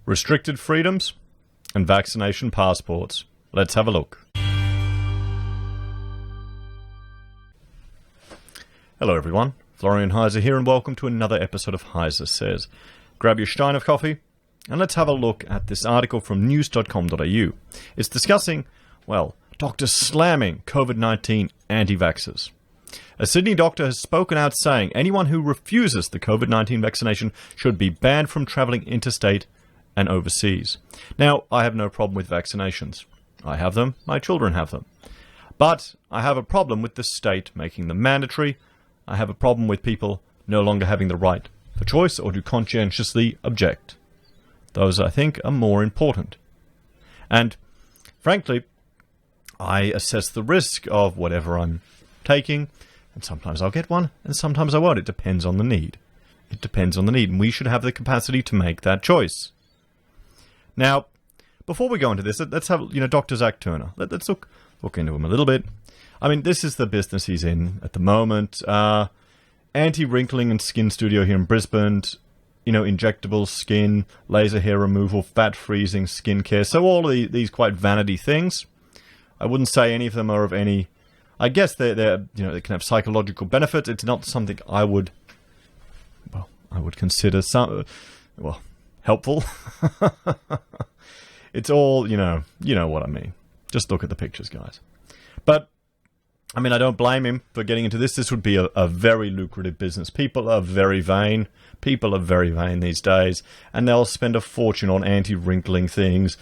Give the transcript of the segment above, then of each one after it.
restricted freedoms, and vaccination passports. Let's have a look. Hello everyone, Florian.Heise here, and welcome to another episode of HeiseSays. Grab your stein of coffee, and let's have a look at this article from news.com.au. It's discussing, well, doctors slamming COVID-19 anti-vaxxers. A Sydney doctor has spoken out saying anyone who refuses the COVID-19 vaccination should be banned from travelling interstate and overseas. Now, I have no problem with vaccinations. I have them, my children have them. But I have a problem with the state making them mandatory. I have a problem with people no longer having the right for choice or to conscientiously object. Those, I think, are more important. And, frankly, I assess the risk of whatever I'm taking, and sometimes I'll get one, and sometimes I won't. It depends on the need. It depends on the need, and we should have the capacity to make that choice. Now, before we go into this, let's have, Dr. Zach Turner. Let's look into him a little bit. I mean, this is the business he's in at the moment. Anti-wrinkling and skin studio here in Brisbane. Injectable skin, laser hair removal, fat freezing, skincare. So all of these quite vanity things. I wouldn't say any of them are of any. I guess they can have psychological benefits. It's not something I would consider helpful. It's all, you know what I mean. Just look at the pictures, guys. But, I mean, I don't blame him for getting into this. This would be a very lucrative business. People are very vain. People are very vain these days. And they'll spend a fortune on anti-wrinkling things,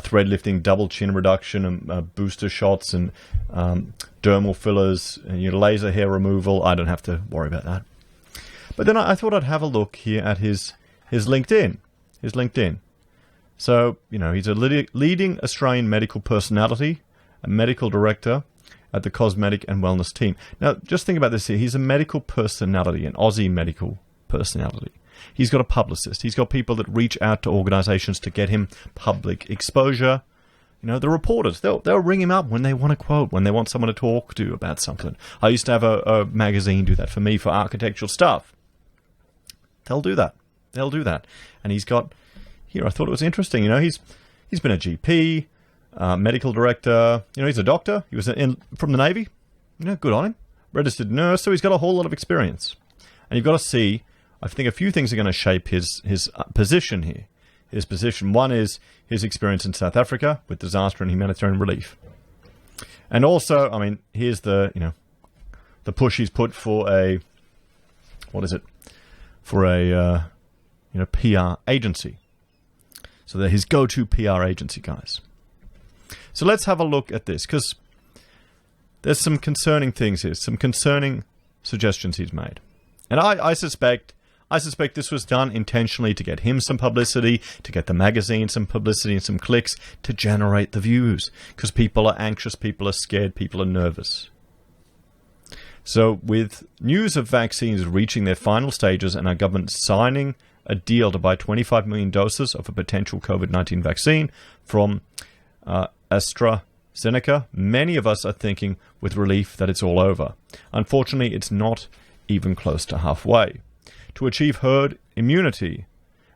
thread lifting, double chin reduction, and booster shots, and dermal fillers, and laser hair removal. I don't have to worry about that. But then I thought I'd have a look here at his LinkedIn. So, he's a leading Australian medical personality, a medical director at the cosmetic and wellness team. Now, just think about this here. He's a medical personality, an Aussie medical personality. He's got a publicist. He's got people that reach out to organizations to get him public exposure. The reporters, they'll ring him up when they want a quote, when they want someone to talk to about something. I used to have a magazine do that for me for architectural stuff. They'll do that. And he's got, here, I thought it was interesting, he's been a GP, medical director, he's a doctor. He was from the Navy. Good on him. Registered nurse, so he's got a whole lot of experience. And you've got to see, I think a few things are going to shape his position here. His position, one is his experience in South Africa with disaster and humanitarian relief. And also, I mean, here's the push he's put for a PR agency. So they're his go-to PR agency, guys. So let's have a look at this, because there's some concerning things here, some concerning suggestions he's made. And I suspect this was done intentionally to get him some publicity, to get the magazine some publicity and some clicks, to generate the views. Because people are anxious, people are scared, people are nervous. So with news of vaccines reaching their final stages and our government signing a deal to buy 25 million doses of a potential COVID-19 vaccine from AstraZeneca, many of us are thinking with relief that it's all over. Unfortunately, it's not even close to halfway. To achieve herd immunity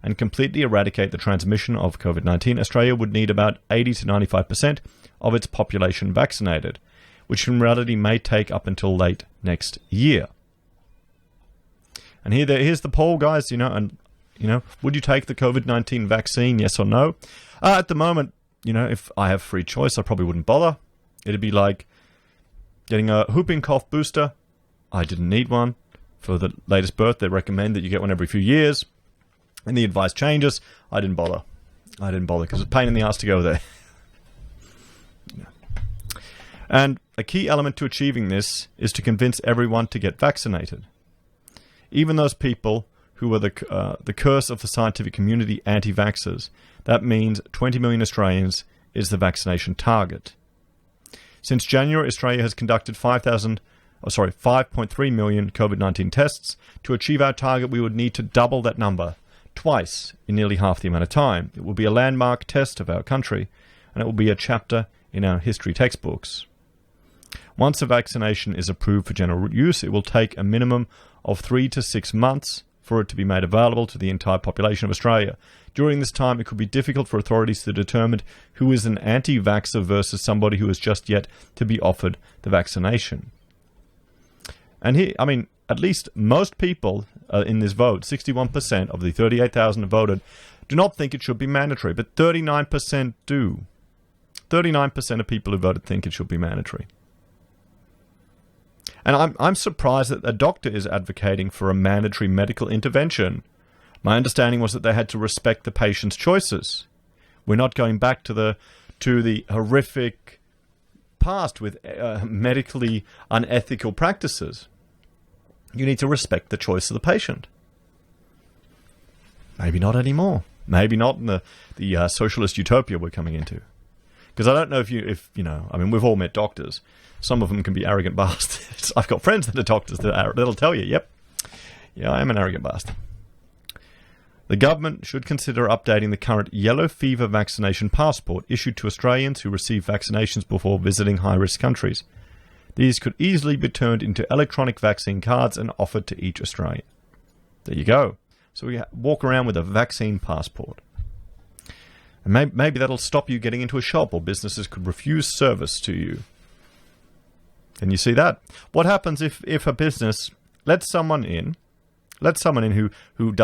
and completely eradicate the transmission of COVID-19, Australia would need about 80 to 95% of its population vaccinated, which in reality may take up until late next year. And here's the poll, guys, would you take the COVID-19 vaccine, yes or no? At the moment, if I have free choice, I probably wouldn't bother. It'd be like getting a whooping cough booster. I didn't need one. For the latest birth, they recommend that you get one every few years. And the advice changes. I didn't bother because it's a pain in the ass to go there. And a key element to achieving this is to convince everyone to get vaccinated. Even those people who are the curse of the scientific community, anti-vaxxers. That means 20 million Australians is the vaccination target. Since January, Australia has conducted 5.3 million COVID-19 tests. To achieve our target, we would need to double that number, twice in nearly half the amount of time. It will be a landmark test of our country, and it will be a chapter in our history textbooks. Once a vaccination is approved for general use, it will take a minimum of 3 to 6 months for it to be made available to the entire population of Australia. During this time, it could be difficult for authorities to determine who is an anti-vaxxer versus somebody who is just yet to be offered the vaccination. And here, I mean, at least most people in this vote, 61% of the 38,000 who voted, do not think it should be mandatory, but 39% do. 39% of people who voted think it should be mandatory. And I'm surprised that a doctor is advocating for a mandatory medical intervention. My understanding was that they had to respect the patient's choices. We're not going back to the horrific past with medically unethical practices. You need to respect the choice of the patient. Maybe not anymore. Maybe not in the socialist utopia we're coming into. Because I don't know if you know, I mean, we've all met doctors. Some of them can be arrogant bastards. I've got friends that are doctors that'll tell you, yep, yeah, I am an arrogant bastard. The government should consider updating the current yellow fever vaccination passport issued to Australians who receive vaccinations before visiting high-risk countries. These could easily be turned into electronic vaccine cards and offered to each Australian. There you go. So we walk around with a vaccine passport. And maybe that'll stop you getting into a shop, or businesses could refuse service to you. Can you see that? What happens if a business lets someone in who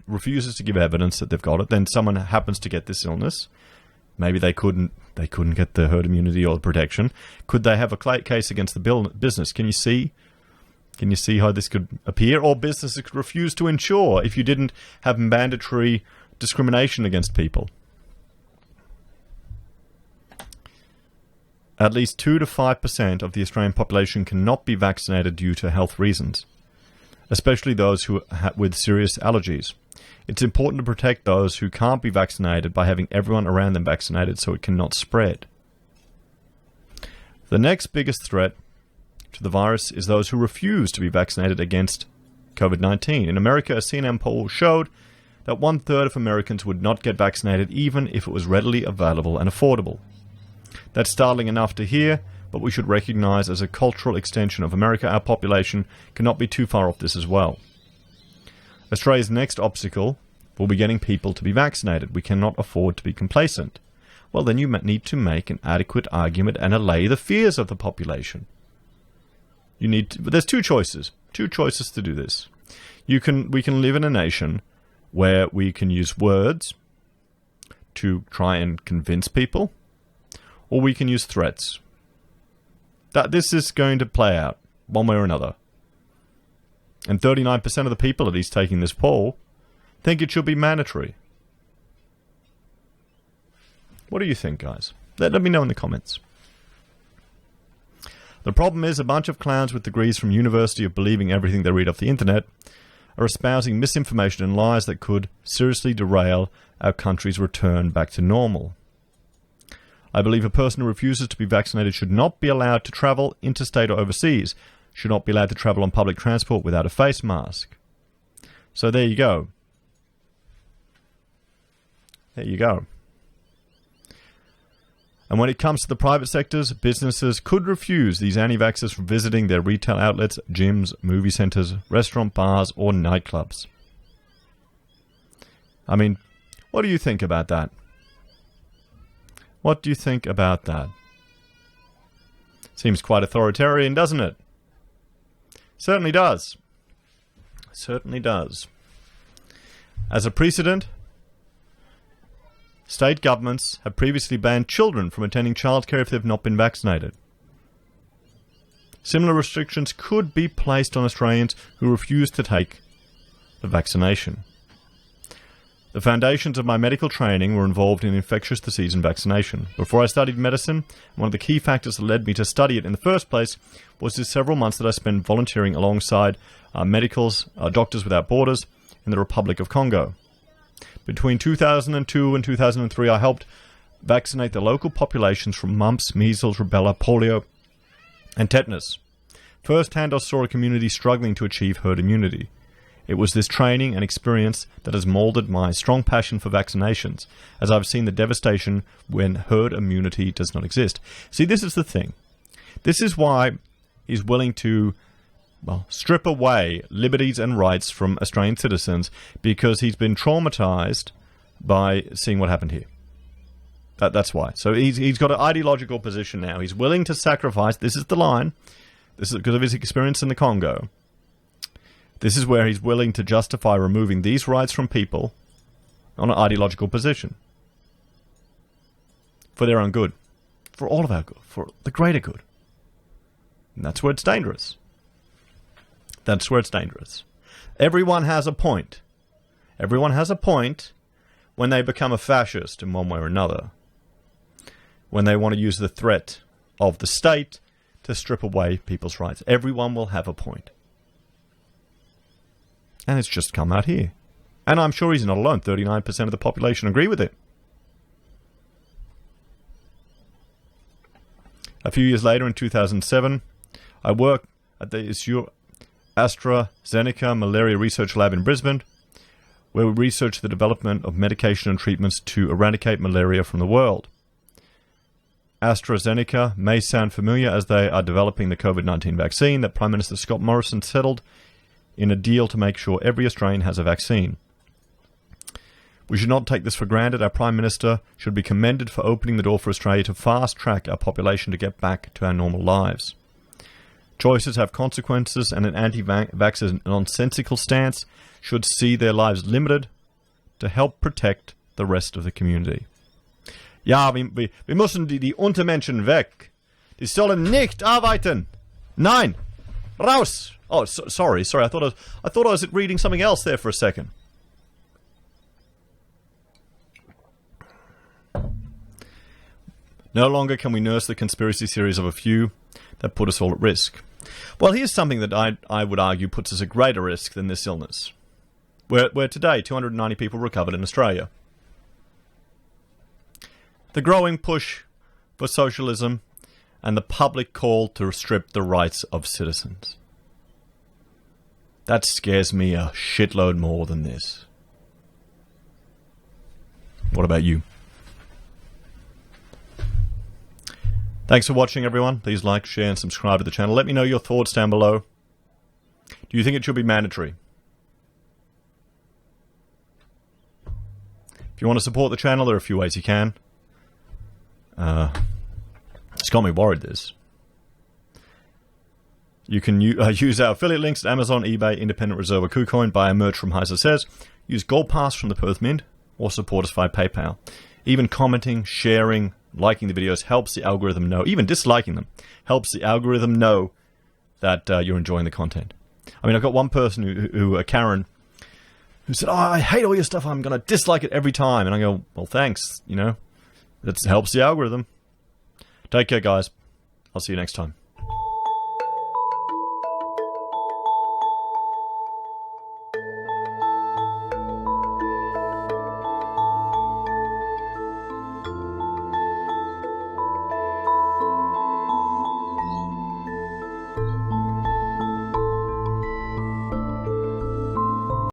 refuses to give evidence that they've got it, then someone happens to get this illness. Maybe they couldn't get the herd immunity or the protection. Could they have a case against the business? Can you see how this could appear? Or businesses could refuse to insure if you didn't have mandatory discrimination against people. At least 2 to 5% of the Australian population cannot be vaccinated due to health reasons, especially those who with serious allergies. It's important to protect those who can't be vaccinated by having everyone around them vaccinated so it cannot spread. The next biggest threat to the virus is those who refuse to be vaccinated against COVID-19. In America, a CNN poll showed that 1/3 of Americans would not get vaccinated even if it was readily available and affordable. That's startling enough to hear, but we should recognize as a cultural extension of America, our population cannot be too far off this as well. Australia's next obstacle will be getting people to be vaccinated. We cannot afford to be complacent. Well, then you need to make an adequate argument and allay the fears of the population. There's two choices to do this. We can live in a nation where we can use words to try and convince people, or we can use threats. That this is going to play out one way or another. And 39% of the people, at least taking this poll, think it should be mandatory. What do you think, guys? Let me know in the comments. The problem is a bunch of clowns with degrees from university of believing everything they read off the internet are espousing misinformation and lies that could seriously derail our country's return back to normal. I believe a person who refuses to be vaccinated should not be allowed to travel interstate or overseas, should not be allowed to travel on public transport without a face mask. So there you go. There you go. And when it comes to the private sectors, businesses could refuse these anti-vaxxers from visiting their retail outlets, gyms, movie centres, restaurant bars, or nightclubs. I mean, what do you think about that? What do you think about that? Seems quite authoritarian, doesn't it? Certainly does. Certainly does. As a precedent, state governments have previously banned children from attending childcare if they've not been vaccinated. Similar restrictions could be placed on Australians who refuse to take the vaccination. The foundations of my medical training were involved in infectious disease and vaccination. Before I studied medicine, one of the key factors that led me to study it in the first place was the several months that I spent volunteering alongside Doctors Without Borders in the Republic of Congo. Between 2002 and 2003, I helped vaccinate the local populations from mumps, measles, rubella, polio, and tetanus. Firsthand, I saw a community struggling to achieve herd immunity. It was this training and experience that has molded my strong passion for vaccinations, as I've seen the devastation when herd immunity does not exist. See, this is the thing. This is why he's willing to strip away liberties and rights from Australian citizens because he's been traumatized by seeing what happened here. That's why. So he's got an ideological position now. He's willing to sacrifice. This is the line. This is because of his experience in the Congo. This is where he's willing to justify removing these rights from people on an ideological position. For their own good. For all of our good. For the greater good. And that's where it's dangerous. That's where it's dangerous. Everyone has a point. Everyone has a point when they become a fascist in one way or another. When they want to use the threat of the state to strip away people's rights. Everyone will have a point. And it's just come out here. And I'm sure he's not alone. 39% of the population agree with it. A few years later, in 2007, I worked at the AstraZeneca Malaria Research Lab in Brisbane, where we researched the development of medication and treatments to eradicate malaria from the world. AstraZeneca may sound familiar as they are developing the COVID-19 vaccine that Prime Minister Scott Morrison settled in a deal to make sure every Australian has a vaccine. We should not take this for granted. Our Prime Minister should be commended for opening the door for Australia to fast-track our population to get back to our normal lives. Choices have consequences, and an anti-vaxxer nonsensical stance should see their lives limited to help protect the rest of the community. Ja, wir müssen die Untermenschen weg. Die sollen nicht arbeiten. Nein, raus. Oh, sorry. I thought I was reading something else there for a second. No longer can we nurse the conspiracy theories of a few that put us all at risk. Well, here's something that I would argue puts us at greater risk than this illness. Where today, 290 people recovered in Australia. The growing push for socialism and the public call to strip the rights of citizens. That scares me a shitload more than this. What about you? Thanks for watching, everyone. Please like, share, and subscribe to the channel. Let me know your thoughts down below. Do you think it should be mandatory? If you want to support the channel, there are a few ways you can. It's got me worried, this. You can use our affiliate links at Amazon, eBay, Independent Reserve, or Kucoin, buy our merch from HeiseSays, use Gold Pass from the Perth Mint, or support us via PayPal. Even commenting, sharing, liking the videos helps the algorithm know, even disliking them, helps the algorithm know that you're enjoying the content. I mean, I've got one person who Karen, who said, "Oh, I hate all your stuff, I'm going to dislike it every time." And I go, well, thanks, you know, that helps the algorithm. Take care, guys. I'll see you next time.